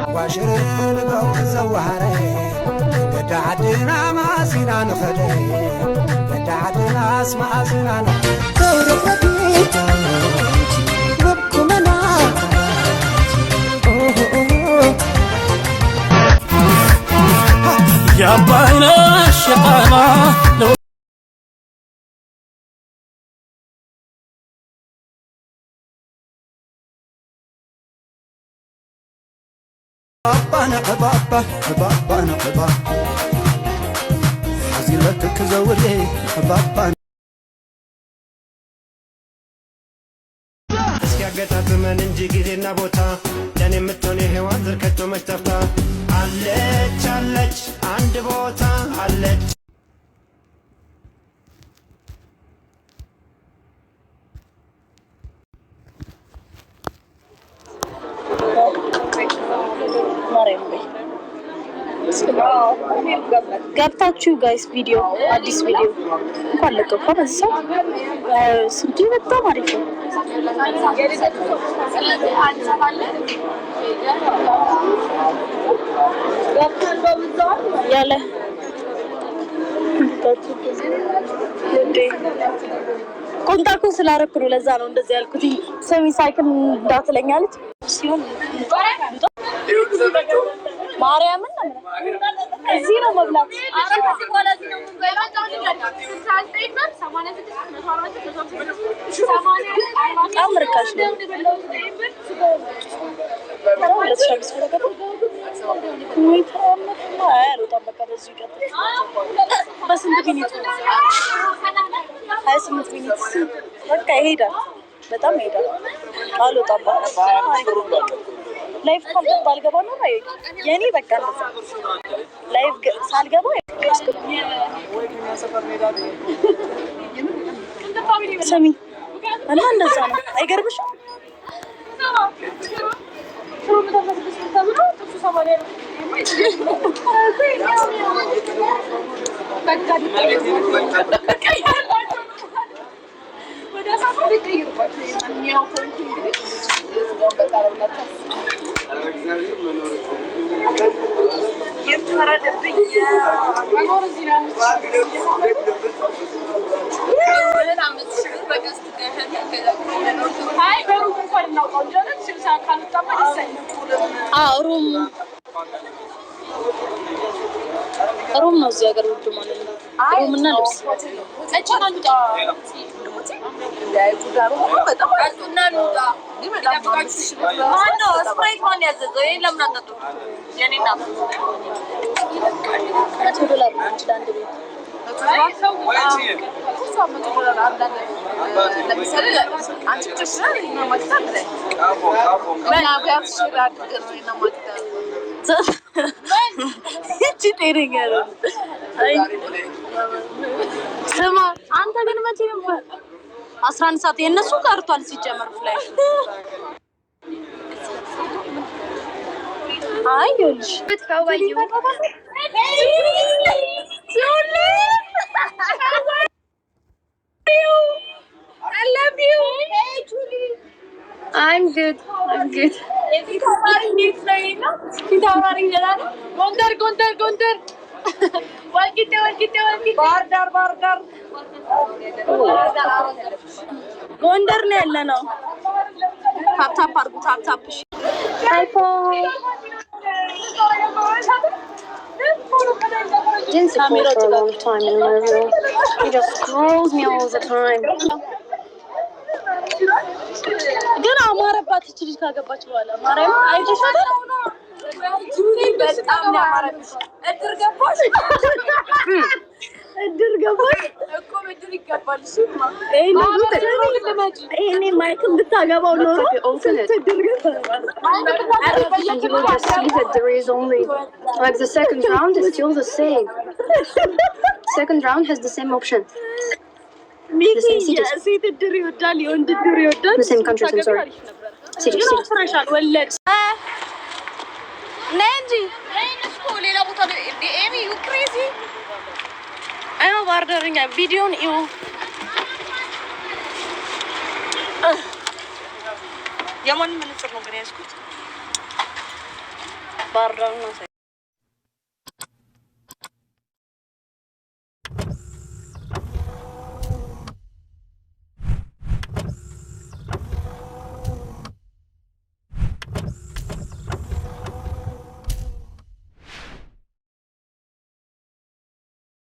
واشرين بوزوهري قد عدنا ما زينا نخدي قد عدنا اسمع زينا نخدي ربكم انا يا باينا الشقامة بابا بابا بابا بابا عزيلتك زوري بابا እስኪያገታት ምን እንጂ ጊዜና ቦታ ለኔ የምትሆን ህይወት ዝርከቶ መሽተፍታ አለች አለች አንድ ቦታ አለች ገብታችሁ ጋይስ ቪዲዮ አዲስ ቪዲዮ እንኳን ለቀቀው በዚህ ስንቱ በጣም አሪፍ ነው። ያለ ኮንታክት ስላደረኩ ነው። ለዛ ነው እንደዚህ ያልኩት። ሰሚ ሳይክል እንዳትለኛለች ሲሆን ማርያምን እዚህ ነው መብላት። በጣም ርካሽ ነው። በስንት ሚኒት? 28 ሚኒት በቃ ይሄዳል። በጣም ይሄዳል። አልወጣም ላይፍ ካልገባ አልገባ ነው የኔ በቃ እንደዛ ላይፍ ሳልገባ ሰሚ እና እንደዛ ነው። አይገርምሽም? ሩም ነው እዚህ ሀገር ውድ ማለት ነው። ሩም እና ልብስ ስማ አንተ ግን መቼ ነው 11 ሰዓት የነሱ ቀርቷል ሲጀመር ፍላሽ አይልሽ በተባዩ I love you. Hey Julie. I'm good. Gondar. Bardar. Gondar ne ያለነው ታፕ አርጉ ታፕ Didn't support for a long time in my room. He just scrolls me all the time. ግን አማረባት እቺ ልጅ ካገባች በኋላ ማርያም አይተሻል ጁኒ በጣም ያማረብሽ እድር ገባሽ እኮ እድር ይገባል እሱማ እኔ ማይክል ብታገባው ኖሮ እድር ገባል And you will just see that there is only, like the second round is still the same. Second round has the same option. The same cities. The same countries, I'm sorry. Cities. Nanji, ሌላ ቦታ ኤሚ ዩ ክሬዚ አይማ ባርደርኛ ቪዲዮን እዩ የማን መነጽር ነው ግን ያዝኩት ባህር ዳር ነው